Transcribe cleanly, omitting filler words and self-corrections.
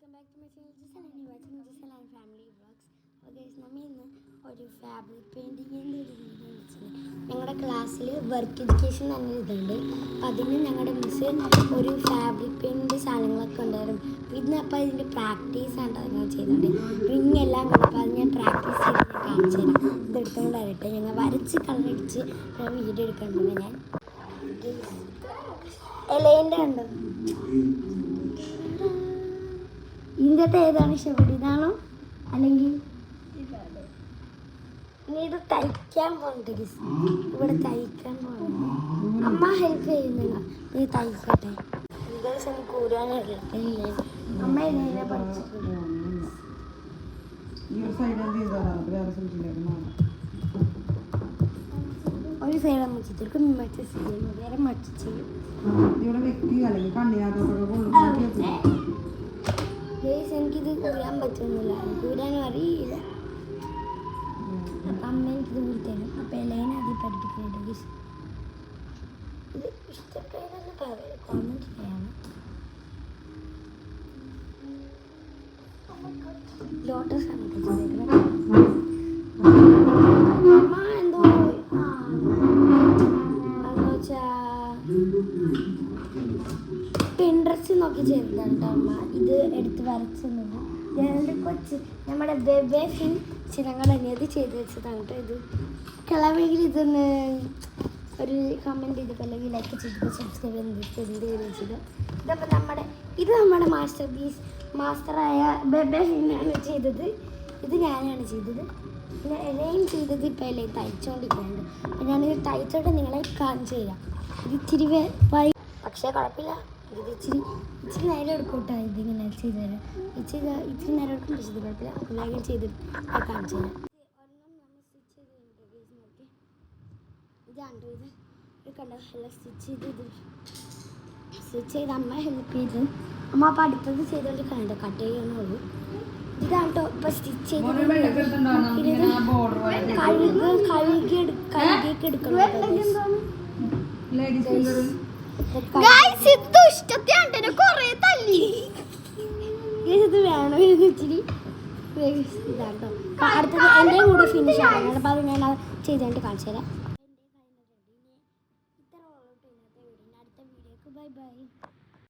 Welcome back to my channel Jisal watching Jisal and family vlogs. Okay, നമ്മൾ ഇന്ന് ഒരു fabric പെയിൻറ്റിങ്ങിൻ്റെ ഒരു വീഡിയോ വെച്ചിട്ടുണ്ട്. ഞങ്ങളുടെ ക്ലാസ്സിൽ വർക്ക് എഡ്യൂക്കേഷൻ തന്നെ ഇതുണ്ട്. അപ്പം അതിന് ഞങ്ങളുടെ മിസ്സ് ഒരു ഫാബ്രിക് പെയിൻറ്റിൻ്റെ സാധനങ്ങളൊക്കെ ഉണ്ടായിരുന്നു. ഇന്ന് അപ്പോൾ ഇതിൻ്റെ പ്രാക്ടീസാണ് ഞങ്ങൾ ചെയ്തിട്ടുണ്ട്. റിങ് എല്ലാം കൊടുക്കും. അത് ഞാൻ പ്രാക്ടീസ് ചെയ്ത് കാണിച്ചു തരാം. ഇത് എടുത്തുകൊണ്ട് വരട്ടെ. ഞങ്ങൾ വരച്ച് കളറടിച്ച് വീഡിയോ എടുക്കുന്നുണ്ട്. ഞാൻ എലേൻ്റെ ഉണ്ടോ ഇതിൻ്റെ ഏതാണ് ഇഷ്ടപ്പെട്ടത്? ഇതാണോ അല്ലെങ്കിൽ ഇനി ഇത് തയ്ക്കാൻ പോകുന്നുണ്ട്. ഇവിടെ തയ്ക്കാൻ പോകുന്നു. അമ്മ ഹെൽപ്പ് ചെയ്യുന്നില്ല. നീ തയ്ക്കട്ടെ. എനിക്ക് കൂടാനല്ലേ അമ്മ എന്നെ പഠിച്ചിട്ടുണ്ട്. ഒരു സൈഡ് അമ്മ ചിത്രം മറ്റേ സൈഡ് വേറെ മറ്റു ചെയ്യും. എനിക്കിത് കൂടാൻ പറ്റുന്നില്ല. കൂടാനും അറിയില്ല. അപ്പം അമ്മ എനിക്കിത് കൂടിത്തരും. അപ്പം എല്ലാവരും അതിൽ പഠിപ്പിക്കുന്നുണ്ട്. ഇത് ഇഷ്ടപ്പെടുന്ന പറയാം, കോമൻറ്റ് ചെയ്യണം. ലോട്ടസ് ആണ് ചെയ്തേക്കുന്നത്. അമ്മ എന്തോ അതെന്ന് വെച്ചാൽ പിൻട്രസ്റ്റ് നോക്കി ചെയ്തതാണ് അമ്മ ഇത് എടുത്ത് വരച്ചെന്നത്. ഞാനൊരു കൊച്ച് നമ്മുടെ ബേബേ ഫിൻ ചിത്രങ്ങൾ അനിയത് ചെയ്ത് വെച്ചതാണ് കേട്ടോ. ഇത് കിളമെങ്കിൽ ഇതൊന്ന് ഒരു കമൻറ്റ് ചെയ്തിട്ട് അല്ലെങ്കിൽ ലൈക്ക് ചെയ്തിട്ട് സബ്സ്ക്രൈബ് ചെയ്ത് ഇതപ്പോൾ നമ്മുടെ മാസ്റ്റർ പീസ് മാസ്റ്ററായ ബേബേ ഫിന്നാണ് ചെയ്തത്. ഇത് ഞാനാണ് ചെയ്തത്. പിന്നെ എല്ലാം ചെയ്തത് ഇപ്പോൾ എല്ലാം തയ്ച്ചുകൊണ്ടിരിക്കുന്നുണ്ട്. അപ്പം ഞാനിത് തയ്ച്ചോട്ട് നിങ്ങളെ കാണിച്ചു തരാം. ഇത് ഇച്ചിരി പക്ഷേ കുഴപ്പമില്ല. ഇത് ഇച്ചിരി നേരം എടുക്കും കേട്ടോ. ഇതിങ്ങനെ ചെയ്ത് തരാം. ഇച്ചിരി നേരം എടുക്കും. പക്ഷേ ഇത് കുഴപ്പമില്ല. വേഗം ചെയ്തിട്ട് കാണിച്ചു തരാം. ഒരെണ്ണം നമ്മൾ സ്റ്റിച്ച് ചെയ്ത് നോക്കി. ഇതാണ്ടോ ഇത് കണ്ടോ എല്ലാം സ്റ്റിച്ച് ചെയ്ത് അമ്മ ഹെൽപ്പ് ചെയ്ത് അമ്മ അപ്പം അടുത്തത് ചെയ്തുകൊണ്ട് കണ്ടോ കട്ട് ചെയ്യണുള്ളൂ. ഇതാണ് കേട്ടോ ഇപ്പം സ്റ്റിച്ച് ചെയ്ത് കഴുകിയൊക്കെ എടുക്കണം. ഇത് വേണം ഇച്ചിരി ഇതാട്ടോ. അടുത്തത് എൻ്റെ കൂടെ ഫിനിഷ് ആണ്. അപ്പം അത് ഞാൻ ചെയ്തുകൊണ്ട് കാണിച്ചു തരാം.